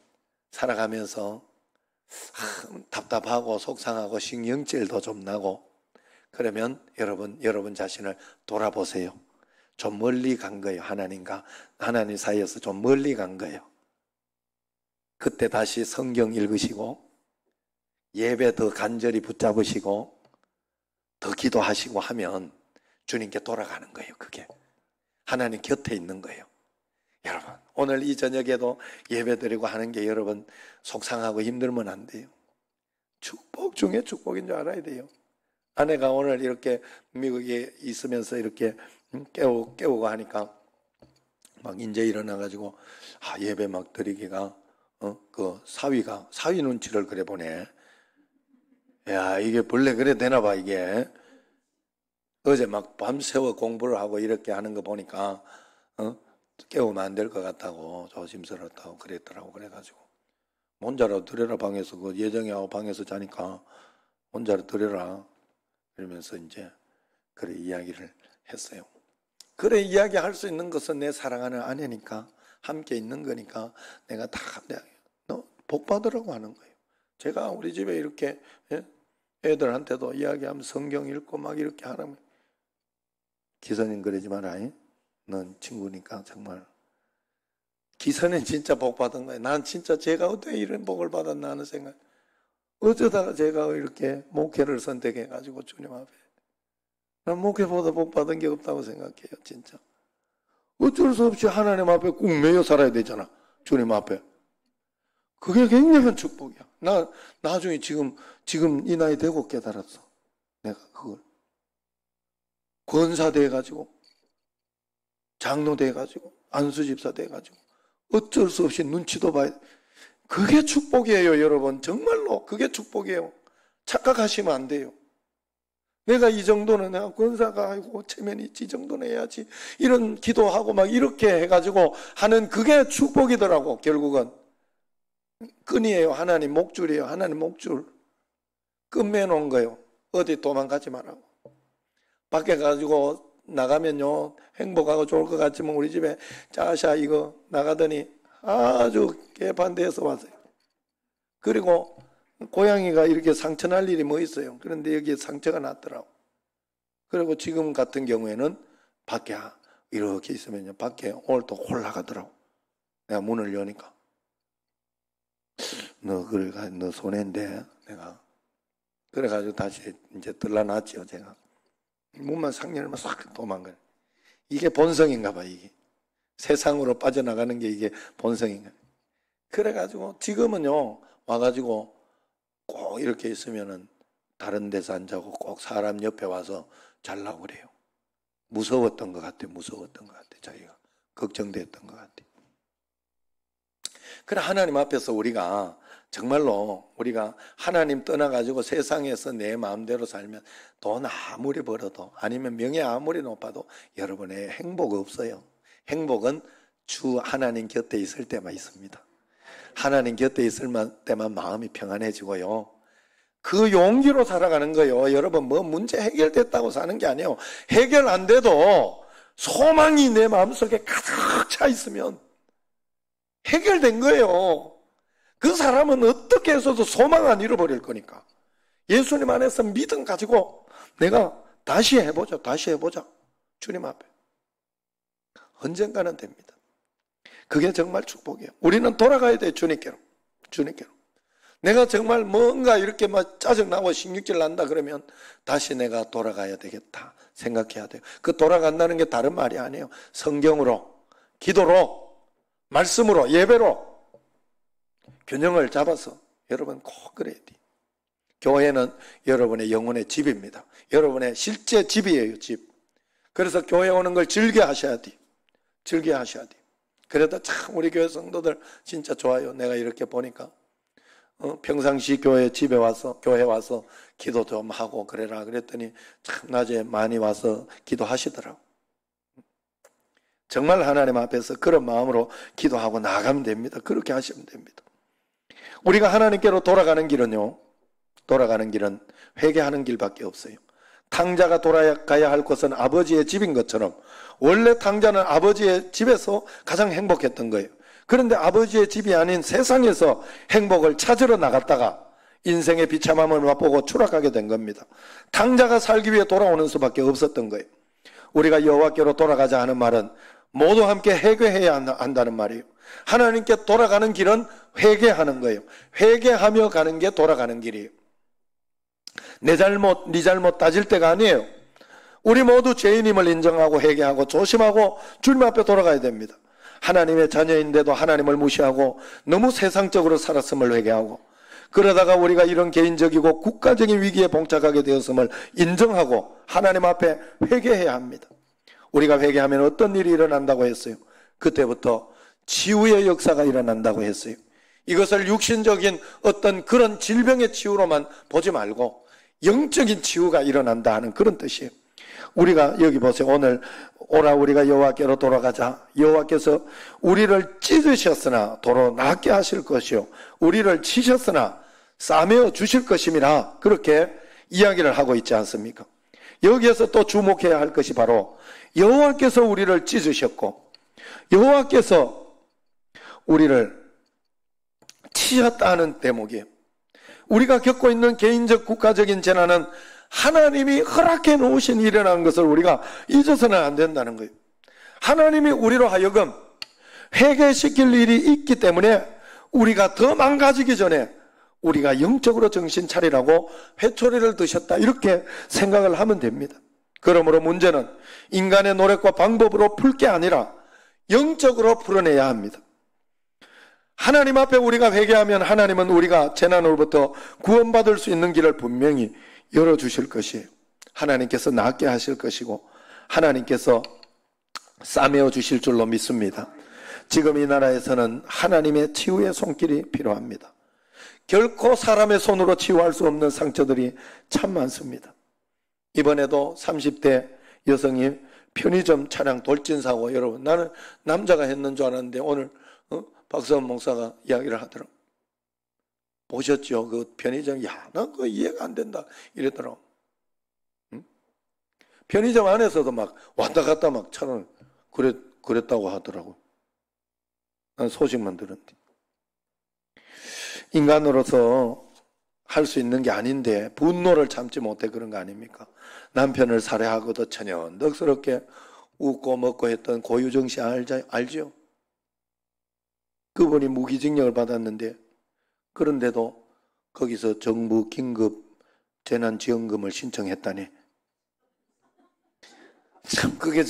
살아가면서 답답하고 속상하고 신경질도 좀 나고 그러면 여러분 자신을 돌아보세요. 좀 멀리 간 거예요. 하나님과 하나님 사이에서 좀 멀리 간 거예요. 그때 다시 성경 읽으시고 예배 더 간절히 붙잡으시고 더 기도하시고 하면 주님께 돌아가는 거예요. 그게 하나님 곁에 있는 거예요. 여러분 오늘 이 저녁에도 예배 드리고 하는 게 여러분 속상하고 힘들면 안 돼요. 축복 중에 축복인 줄 알아야 돼요. 아내가 오늘 이렇게 미국에 있으면서 이렇게 깨우고 하니까 막 이제 일어나가지고 예배 막 드리기가 사위 눈치를 그래 보네. 야, 이게 본래 그래 되나 봐. 이게 어제 막 밤새워 공부를 하고 이렇게 하는 거 보니까 깨우면 안 될 것 같다고 조심스럽다고 그랬더라고. 그래가지고 혼자라도 드려라 방에서 예정이하고 방에서 자니까 혼자라도 드려라 이러면서 이제 그래 이야기를 했어요. 그래 이야기할 수 있는 것은 내 사랑하는 아내니까 함께 있는 거니까 내가 너 복 받으라고 하는 거예요. 제가 우리 집에 이렇게 애들한테도 이야기하면 성경 읽고 막 이렇게 하라면 기선님 그러지 마라. 넌 친구니까 정말. 기선은 진짜 복 받은 거예요. 난 진짜 제가 어떻게 이런 복을 받았나 하는 생각. 어쩌다가 제가 이렇게 목회를 선택해가지고 주님 앞에. 난 목회보다 복 받은 게 없다고 생각해요. 진짜. 어쩔 수 없이 하나님 앞에 꼭 매여 살아야 되잖아. 주님 앞에. 그게 굉장한 축복이야. 나 나중에 지금 이 나이 되고 깨달았어. 내가 그걸. 권사돼가지고 장로 돼가지고 안수집사 돼가지고 어쩔 수 없이 눈치도 봐야 돼. 그게 축복이에요, 여러분. 정말로 그게 축복이에요. 착각하시면 안 돼요. 내가 이 정도는 내가 권사가 아니고 체면이 있지, 이 정도는 해야지, 이런 기도하고 막 이렇게 해가지고 하는 그게 축복이더라고. 결국은 끈이에요. 하나님 목줄이에요. 하나님 목줄 끈 매놓은 거예요. 어디 도망가지 말라고. 밖에 가지고 나가면요 행복하고 좋을 것 같지만 우리 집에 짜샤 이거 나가더니 아주 개판돼서 왔어요. 그리고 고양이가 이렇게 상처 날 일이 뭐 있어요. 그런데 여기에 상처가 났더라고. 그리고 지금 같은 경우에는 밖에 이렇게 있으면요 밖에 오늘 또 홀라가더라고. 내가 문을 여니까 너 손해인데 내가 그래가지고 다시 이제 들러놨지요. 제가 문만 싹 열면 싹 도망가요. 이게 본성인가 봐. 이게 세상으로 빠져나가는 게 이게 본성인가. 그래가지고 지금은요 와가지고 꼭 이렇게 있으면은 다른 데서 안 자고 꼭 사람 옆에 와서 자려고 그래요. 무서웠던 것 같아. 무서웠던 것 같아. 자기가 걱정됐던 것 같아. 그래 하나님 앞에서 우리가 정말로 우리가 하나님 떠나가지고 세상에서 내 마음대로 살면 돈 아무리 벌어도 아니면 명예 아무리 높아도 여러분의 행복 없어요. 행복은 주 하나님 곁에 있을 때만 있습니다. 하나님 곁에 있을 때만 마음이 평안해지고요. 그 용기로 살아가는 거예요. 여러분 뭐 문제 해결됐다고 사는 게 아니에요. 해결 안 돼도 소망이 내 마음속에 가득 차 있으면 해결된 거예요. 그 사람은 어떻게 해서도 소망 안 잃어버릴 거니까. 예수님 안에서 믿음 가지고 내가 다시 해보자. 다시 해보자. 주님 앞에. 언젠가는 됩니다. 그게 정말 축복이에요. 우리는 돌아가야 돼요. 주님께로. 주님께로. 내가 정말 뭔가 이렇게 막 짜증나고 신경질 난다 그러면 다시 내가 돌아가야 되겠다 생각해야 돼요. 그 돌아간다는 게 다른 말이 아니에요. 성경으로, 기도로, 말씀으로, 예배로 균형을 잡아서 여러분 꼭 그래야 돼요. 교회는 여러분의 영혼의 집입니다. 여러분의 실제 집이에요. 집. 그래서 교회 오는 걸 즐겨 하셔야 돼요. 즐겨 하셔야 돼요. 그래도 참 우리 교회 성도들 진짜 좋아요. 내가 이렇게 보니까 평상시 교회 와서 기도 좀 하고 그래라 그랬더니 참 낮에 많이 와서 기도하시더라고. 정말 하나님 앞에서 그런 마음으로 기도하고 나가면 됩니다. 그렇게 하시면 됩니다. 우리가 하나님께로 돌아가는 길은 회개하는 길밖에 없어요. 탕자가 돌아가야 할 곳은 아버지의 집인 것처럼 원래 탕자는 아버지의 집에서 가장 행복했던 거예요. 그런데 아버지의 집이 아닌 세상에서 행복을 찾으러 나갔다가 인생의 비참함을 맛보고 추락하게 된 겁니다. 탕자가 살기 위해 돌아오는 수밖에 없었던 거예요. 우리가 여호와께로 돌아가자 하는 말은 모두 함께 회개해야 한다는 말이에요. 하나님께 돌아가는 길은 회개하는 거예요. 회개하며 가는 게 돌아가는 길이에요. 내 잘못, 네 잘못 따질 때가 아니에요. 우리 모두 죄인임을 인정하고 회개하고 조심하고 주님 앞에 돌아가야 됩니다. 하나님의 자녀인데도 하나님을 무시하고 너무 세상적으로 살았음을 회개하고 그러다가 우리가 이런 개인적이고 국가적인 위기에 봉착하게 되었음을 인정하고 하나님 앞에 회개해야 합니다. 우리가 회개하면 어떤 일이 일어난다고 했어요? 그때부터 치유의 역사가 일어난다고 했어요. 이것을 육신적인 어떤 그런 질병의 치유로만 보지 말고 영적인 치유가 일어난다 하는 그런 뜻이에요. 우리가 여기 보세요. 오늘 오라 우리가 여호와께로 돌아가자. 여호와께서 우리를 찢으셨으나 도로 낫게 하실 것이요 우리를 치셨으나 싸매어 주실 것임이라 그렇게 이야기를 하고 있지 않습니까? 여기에서 또 주목해야 할 것이 바로 여호와께서 우리를 찢으셨고 여호와께서 우리를 치셨다는 대목이에요. 우리가 겪고 있는 개인적 국가적인 재난은 하나님이 허락해 놓으신 일이라는 것을 우리가 잊어서는 안 된다는 거예요. 하나님이 우리로 하여금 회개시킬 일이 있기 때문에 우리가 더 망가지기 전에 우리가 영적으로 정신 차리라고 회초리를 드셨다 이렇게 생각을 하면 됩니다. 그러므로 문제는 인간의 노력과 방법으로 풀 게 아니라 영적으로 풀어내야 합니다. 하나님 앞에 우리가 회개하면 하나님은 우리가 재난으로부터 구원받을 수 있는 길을 분명히 열어주실 것이에요. 하나님께서 낫게 하실 것이고 하나님께서 싸매어 주실 줄로 믿습니다. 지금 이 나라에서는 하나님의 치유의 손길이 필요합니다. 결코 사람의 손으로 치유할 수 없는 상처들이 참 많습니다. 이번에도 30대 여성이 편의점 차량 돌진사고, 여러분, 나는 남자가 했는 줄 알았는데 오늘 박서원 목사가 이야기를 하더라고. 보셨죠? 그 편의점, 야, 난 그거 이해가 안 된다 이랬더라고. 응? 편의점 안에서도 막 왔다 갔다 막 차를 그랬다고 하더라고. 난 소식만 들었는데. 인간으로서 할 수 있는 게 아닌데 분노를 참지 못해 그런 거 아닙니까? 남편을 살해하고도 천연덕스럽게 웃고 먹고 했던 고유정 씨 알죠? 그분이 무기징역을 받았는데, 그런데도 거기서 정부 긴급 재난지원금을 신청했다니. 참 그게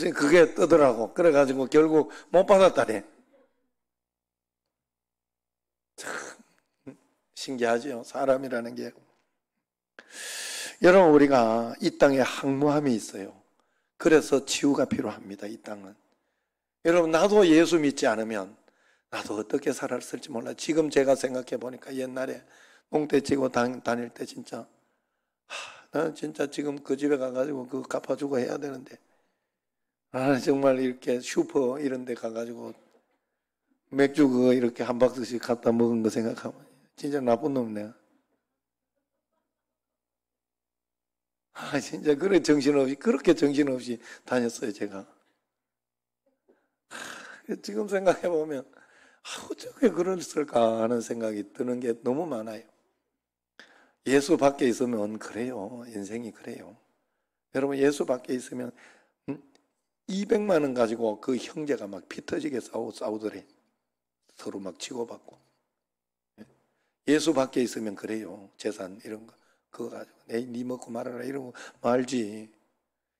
뜨더라고. 그래가지고 결국 못 받았다니. 참 신기하죠, 사람이라는 게. 여러분, 우리가 이 땅에 항무함이 있어요. 그래서 치유가 필요합니다. 이 땅은. 여러분, 나도 예수 믿지 않으면 나도 어떻게 살았을지 몰라. 지금 제가 생각해 보니까 옛날에 농대 치고 다닐 때 진짜 나는 진짜 지금 그 집에 가가지고 그거 갚아주고 해야 되는데, 정말 이렇게 슈퍼 이런 데 가가지고 맥주 그거 이렇게 한 박스씩 갖다 먹은 거 생각하면 진짜 나쁜 놈이네. 진짜 그렇게 정신없이 다녔어요, 제가. 지금 생각해보면, 어떻게 그랬을까 하는 생각이 드는 게 너무 많아요. 예수 밖에 있으면 그래요. 인생이 그래요. 여러분, 예수 밖에 있으면 200만 원 가지고 그 형제가 막 피 터지게 싸우더래. 서로 막 치고받고. 예수 밖에 있으면 그래요. 재산 이런 거 그거 가지고 네 먹고 말아라 이런 거 말지.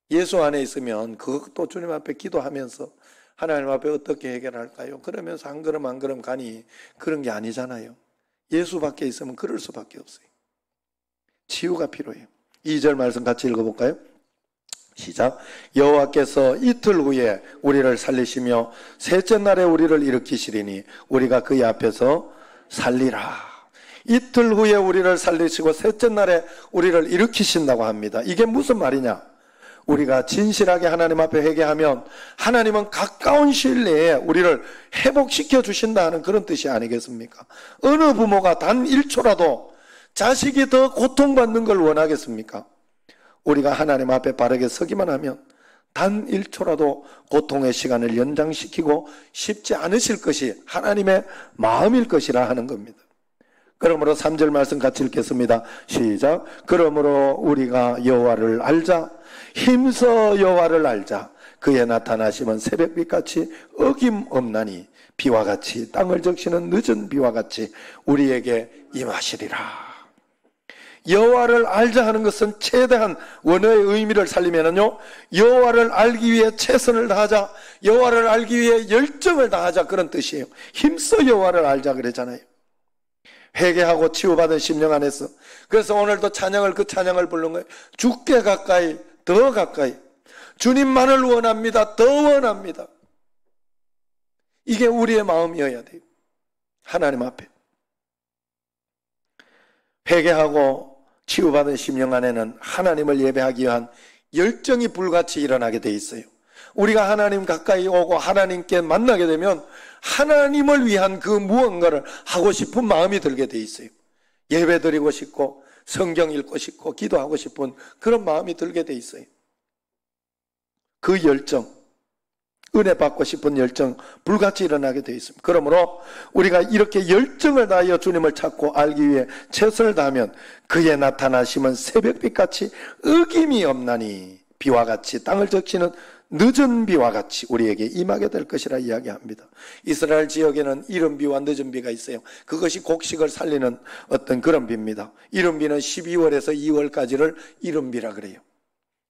예수 안에 있으면 그것도 주님 앞에 기도하면서 하나님 앞에 어떻게 해결할까요? 그러면서 한 걸음 한 걸음 가니 그런 게 아니잖아요. 예수 밖에 있으면 그럴 수밖에 없어요. 치유가 필요해요. 2절 말씀 같이 읽어볼까요? 시작. 여호와께서 이틀 후에 우리를 살리시며 셋째 날에 우리를 일으키시리니 우리가 그의 앞에서 살리라. 이틀 후에 우리를 살리시고 셋째 날에 우리를 일으키신다고 합니다. 이게 무슨 말이냐? 우리가 진실하게 하나님 앞에 회개하면 하나님은 가까운 시일 내에 우리를 회복시켜 주신다는 그런 뜻이 아니겠습니까? 어느 부모가 단 1초라도 자식이 더 고통받는 걸 원하겠습니까? 우리가 하나님 앞에 바르게 서기만 하면 단 1초라도 고통의 시간을 연장시키고 싶지 않으실 것이 하나님의 마음일 것이라 하는 겁니다. 그러므로 3절 말씀 같이 읽겠습니다. 시작. 그러므로 우리가 여호와를 알자. 힘써 여호와를 알자. 그의 나타나심은 새벽빛같이 어김없나니 비와 같이 땅을 적시는 늦은 비와 같이 우리에게 임하시리라. 여호와를 알자 하는 것은 최대한 원어의 의미를 살리면은요, 여호와를 알기 위해 최선을 다하자, 여호와를 알기 위해 열정을 다하자, 그런 뜻이에요. 힘써 여호와를 알자 그랬잖아요. 회개하고 치유받은 심령 안에서. 그래서 오늘도 그 찬양을 부른 거예요. 죽게 가까이, 더 가까이. 주님만을 원합니다. 더 원합니다. 이게 우리의 마음이어야 돼요. 하나님 앞에. 회개하고 치유받은 심령 안에는 하나님을 예배하기 위한 열정이 불같이 일어나게 돼 있어요. 우리가 하나님 가까이 오고 하나님께 만나게 되면 하나님을 위한 그 무언가를 하고 싶은 마음이 들게 돼 있어요. 예배 드리고 싶고 성경 읽고 싶고 기도하고 싶은 그런 마음이 들게 돼 있어요. 그 열정, 은혜 받고 싶은 열정 불같이 일어나게 돼 있습니다. 그러므로 우리가 이렇게 열정을 다하여 주님을 찾고 알기 위해 최선을 다하면 그의 나타나심은 새벽빛같이 어김이 없나니 비와 같이 땅을 적시는 늦은 비와 같이 우리에게 임하게 될 것이라 이야기합니다. 이스라엘 지역에는 이른 비와 늦은 비가 있어요. 그것이 곡식을 살리는 어떤 그런 비입니다. 이른 비는 12월에서 2월까지를 이른 비라 그래요.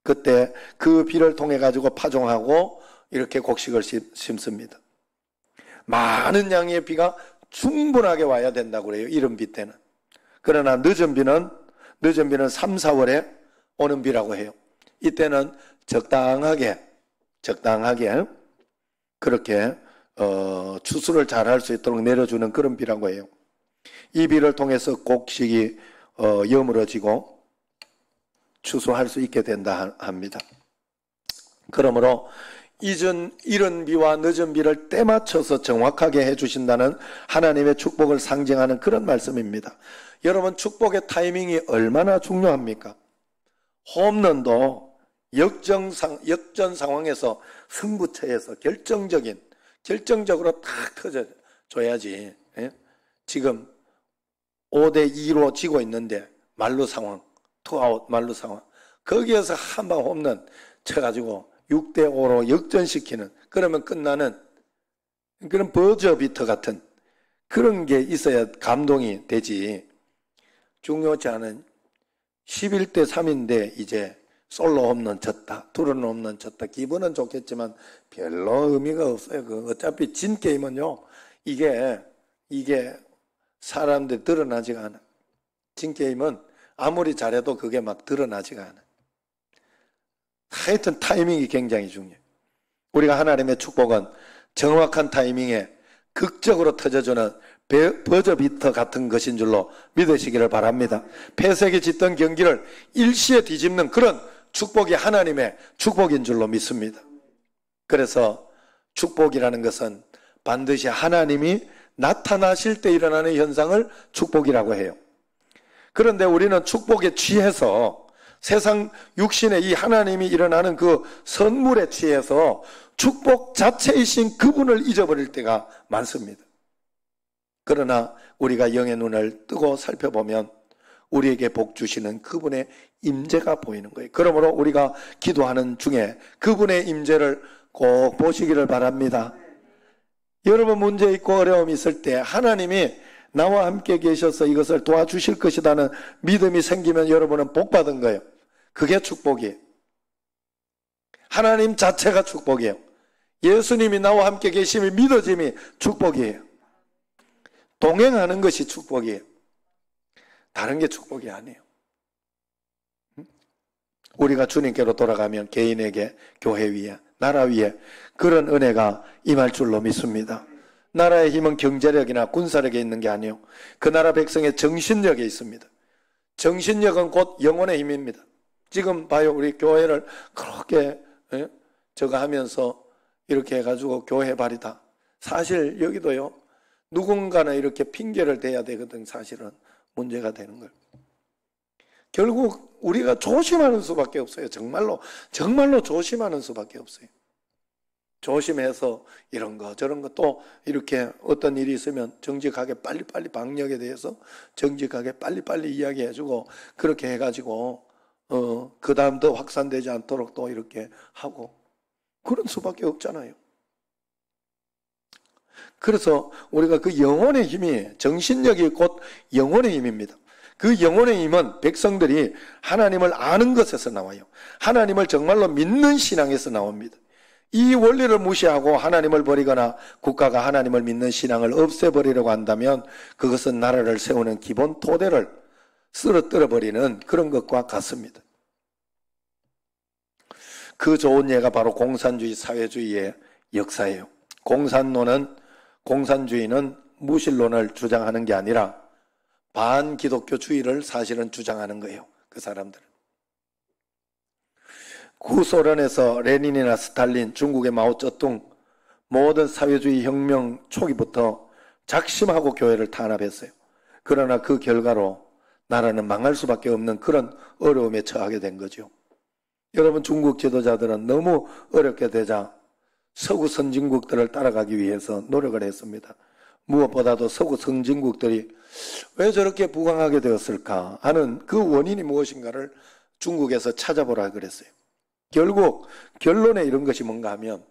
그때 그 비를 통해 가지고 파종하고 이렇게 곡식을 심습니다. 많은 양의 비가 충분하게 와야 된다고 그래요. 이른 비 때는. 그러나 늦은 비는 3, 4월에 오는 비라고 해요. 이때는 적당하게 그렇게 추수를 잘할 수 있도록 내려주는 그런 비라고 해요. 이 비를 통해서 곡식이 여물어지고 추수할 수 있게 된다 합니다. 그러므로 이른 비와 늦은 비를 때 맞춰서 정확하게 해주신다는 하나님의 축복을 상징하는 그런 말씀입니다. 여러분, 축복의 타이밍이 얼마나 중요합니까? 홈런도 역전 상황에서 승부처에서 결정적으로 탁 터져줘야지. 예? 지금 5대2로 지고 있는데 만루 상황, 투아웃 만루 상황, 거기에서 한 방 홈런 쳐가지고 6대5로 역전시키는, 그러면 끝나는 그런 버저비터 같은 그런 게 있어야 감동이 되지. 중요치 않은 11대3인데 이제 솔로 홈런 쳤다, 투런 홈런 쳤다, 기분은 좋겠지만 별로 의미가 없어요. 어차피 진 게임은요, 이게 사람들 드러나지가 않아. 진 게임은 아무리 잘해도 그게 막 드러나지가 않아. 하여튼 타이밍이 굉장히 중요해요. 우리가 하나님의 축복은 정확한 타이밍에 극적으로 터져주는 버저비터 같은 것인 줄로 믿으시기를 바랍니다. 폐색이 짙던 경기를 일시에 뒤집는 그런 축복이 하나님의 축복인 줄로 믿습니다. 그래서 축복이라는 것은 반드시 하나님이 나타나실 때 일어나는 현상을 축복이라고 해요. 그런데 우리는 축복에 취해서 세상 육신의 이 하나님이 일어나는 그 선물에 취해서 축복 자체이신 그분을 잊어버릴 때가 많습니다. 그러나 우리가 영의 눈을 뜨고 살펴보면 우리에게 복 주시는 그분의 임재가 보이는 거예요. 그러므로 우리가 기도하는 중에 그분의 임재를 꼭 보시기를 바랍니다. 여러분, 문제 있고 어려움이 있을 때 하나님이 나와 함께 계셔서 이것을 도와주실 것이라는 믿음이 생기면 여러분은 복 받은 거예요. 그게 축복이에요. 하나님 자체가 축복이에요. 예수님이 나와 함께 계심이 믿어짐이 축복이에요. 동행하는 것이 축복이에요. 다른 게 축복이 아니에요. 우리가 주님께로 돌아가면 개인에게, 교회 위에, 나라 위에 그런 은혜가 임할 줄로 믿습니다. 나라의 힘은 경제력이나 군사력에 있는 게 아니에요. 그 나라 백성의 정신력에 있습니다. 정신력은 곧 영혼의 힘입니다. 지금 봐요, 우리 교회를 그렇게 저거 하면서 이렇게 해가지고 교회 발이다. 사실 여기도요, 누군가는 이렇게 핑계를 대야 되거든. 사실은 문제가 되는 거예요. 결국 우리가 조심하는 수밖에 없어요. 정말로 조심하는 수밖에 없어요. 조심해서 이런 거 저런 거, 또 이렇게 어떤 일이 있으면 정직하게 빨리빨리 방역에 대해서 정직하게 빨리빨리 이야기해주고, 그렇게 해가지고 그 다음 더 확산되지 않도록 또 이렇게 하고, 그런 수밖에 없잖아요. 그래서 우리가 그 영혼의 힘이, 정신력이 곧 영혼의 힘입니다. 그 영혼의 힘은 백성들이 하나님을 아는 것에서 나와요. 하나님을 정말로 믿는 신앙에서 나옵니다. 이 원리를 무시하고 하나님을 버리거나 국가가 하나님을 믿는 신앙을 없애버리려고 한다면 그것은 나라를 세우는 기본 토대를 쓰러뜨려 버리는 그런 것과 같습니다. 그 좋은 예가 바로 공산주의 사회주의의 역사예요. 공산주의는 무신론을 주장하는 게 아니라 반기독교주의를 사실은 주장하는 거예요. 그 사람들은. 구소련에서 레닌이나 스탈린, 중국의 마오쩌둥, 모든 사회주의 혁명 초기부터 작심하고 교회를 탄압했어요. 그러나 그 결과로 나라는 망할 수밖에 없는 그런 어려움에 처하게 된 거죠. 여러분, 중국 지도자들은 너무 어렵게 되자 서구 선진국들을 따라가기 위해서 노력을 했습니다. 무엇보다도 서구 선진국들이 왜 저렇게 부강하게 되었을까 하는 그 원인이 무엇인가를 중국에서 찾아보라 그랬어요. 결국 결론에 이런 것이 뭔가 하면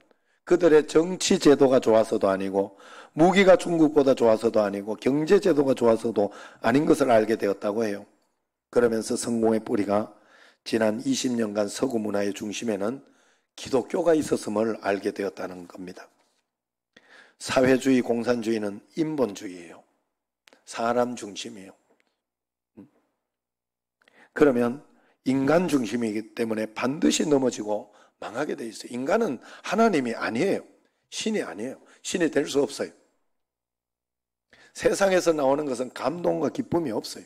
그들의 정치 제도가 좋아서도 아니고, 무기가 중국보다 좋아서도 아니고, 경제 제도가 좋아서도 아닌 것을 알게 되었다고 해요. 그러면서 성공의 뿌리가 지난 20년간 서구 문화의 중심에는 기독교가 있었음을 알게 되었다는 겁니다. 사회주의, 공산주의는 인본주의예요. 사람 중심이에요. 그러면 인간 중심이기 때문에 반드시 넘어지고 망하게 돼 있어요. 인간은 하나님이 아니에요. 신이 아니에요. 신이 될 수 없어요. 세상에서 나오는 것은 감동과 기쁨이 없어요.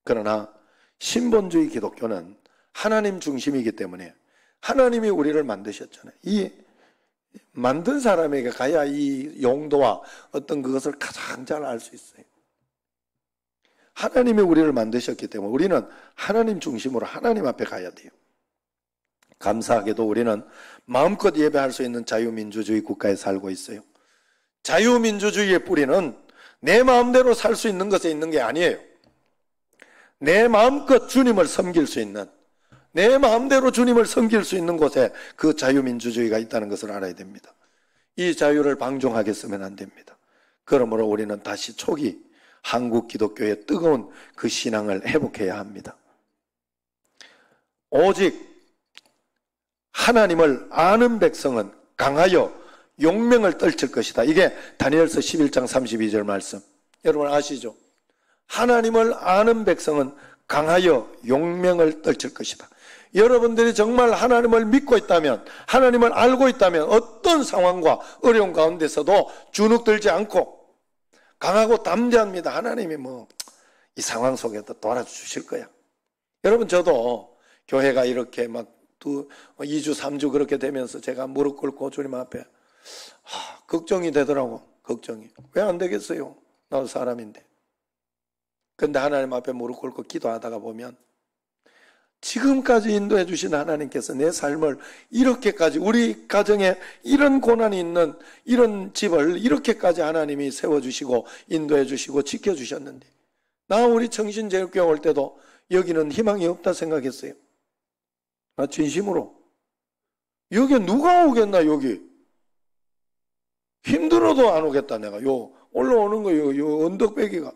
그러나 신본주의 기독교는 하나님 중심이기 때문에 하나님이 우리를 만드셨잖아요. 이 만든 사람에게 가야 이 용도와 어떤 그것을 가장 잘 알 수 있어요. 하나님이 우리를 만드셨기 때문에 우리는 하나님 중심으로 하나님 앞에 가야 돼요. 감사하게도 우리는 마음껏 예배할 수 있는 자유민주주의 국가에 살고 있어요. 자유민주주의의 뿌리는 내 마음대로 살 수 있는 것에 있는 게 아니에요. 내 마음껏 주님을 섬길 수 있는, 내 마음대로 주님을 섬길 수 있는 곳에 그 자유민주주의가 있다는 것을 알아야 됩니다. 이 자유를 방종하게 쓰면 안 됩니다. 그러므로 우리는 다시 초기 한국 기독교의 뜨거운 그 신앙을 회복해야 합니다. 오직 하나님을 아는 백성은 강하여 용맹을 떨칠 것이다. 이게 다니엘서 11장 32절 말씀. 여러분 아시죠? 하나님을 아는 백성은 강하여 용맹을 떨칠 것이다. 여러분들이 정말 하나님을 믿고 있다면, 하나님을 알고 있다면 어떤 상황과 어려운 가운데서도 주눅들지 않고 강하고 담대합니다. 하나님이 이 상황 속에도 도와주실 거야. 여러분 저도 교회가 이렇게 막 2주 3주 그렇게 되면서 제가 무릎 꿇고 주님 앞에 걱정이 되더라고. 걱정이. 왜 안 되겠어요? 나도 사람인데. 근데 하나님 앞에 무릎 꿇고 기도하다가 보면 지금까지 인도해 주신 하나님께서 내 삶을 이렇게까지, 우리 가정에 이런 고난이 있는 이런 집을 이렇게까지 하나님이 세워주시고 인도해 주시고 지켜주셨는데, 나 우리 청신제일교회 올 때도 여기는 희망이 없다 생각했어요. 나 진심으로. 여기 누가 오겠나, 여기. 힘들어도 안 오겠다, 내가. 올라오는 거, 요 언덕배기가.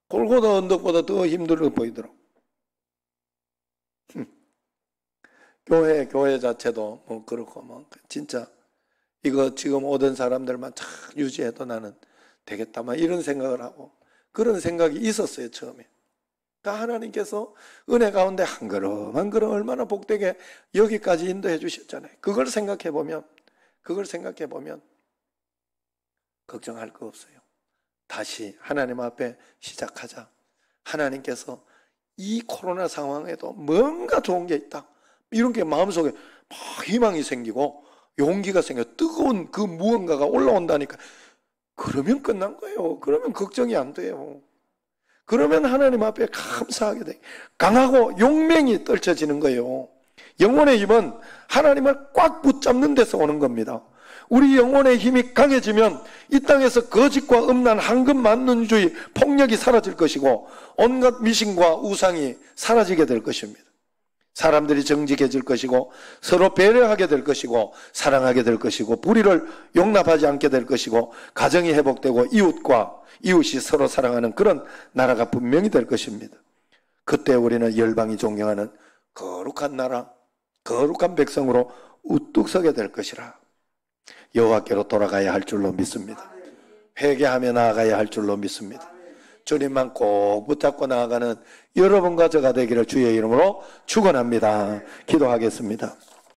골고다 언덕보다 더 힘들어 보이더라고. 교회 자체도 그렇고, 진짜, 이거 지금 오던 사람들만 잘 유지해도 나는 되겠다, 이런 생각을 하고, 그런 생각이 있었어요, 처음에. 그러니까 하나님께서 은혜 가운데 한 걸음 한 걸음 얼마나 복되게 여기까지 인도해 주셨잖아요. 그걸 생각해 보면 걱정할 거 없어요. 다시 하나님 앞에 시작하자. 하나님께서 이 코로나 상황에도 뭔가 좋은 게 있다, 이런 게 마음속에 막 희망이 생기고 용기가 생겨 뜨거운 그 무언가가 올라온다니까. 그러면 끝난 거예요. 그러면 걱정이 안 돼요. 그러면 하나님 앞에 감사하게 돼. 강하고 용맹이 떨쳐지는 거예요. 영혼의 힘은 하나님을 꽉 붙잡는 데서 오는 겁니다. 우리 영혼의 힘이 강해지면 이 땅에서 거짓과 음란, 황금 만능주의, 폭력이 사라질 것이고 온갖 미신과 우상이 사라지게 될 것입니다. 사람들이 정직해질 것이고 서로 배려하게 될 것이고 사랑하게 될 것이고 불의를 용납하지 않게 될 것이고 가정이 회복되고 이웃이 서로 사랑하는 그런 나라가 분명히 될 것입니다. 그때 우리는 열방이 존경하는 거룩한 나라, 거룩한 백성으로 우뚝 서게 될 것이라. 여호와께로 돌아가야 할 줄로 믿습니다. 회개하며 나아가야 할 줄로 믿습니다. 주님만 꼭 붙잡고 나아가는 여러분과 저가 되기를 주의 이름으로 축원합니다. 기도하겠습니다.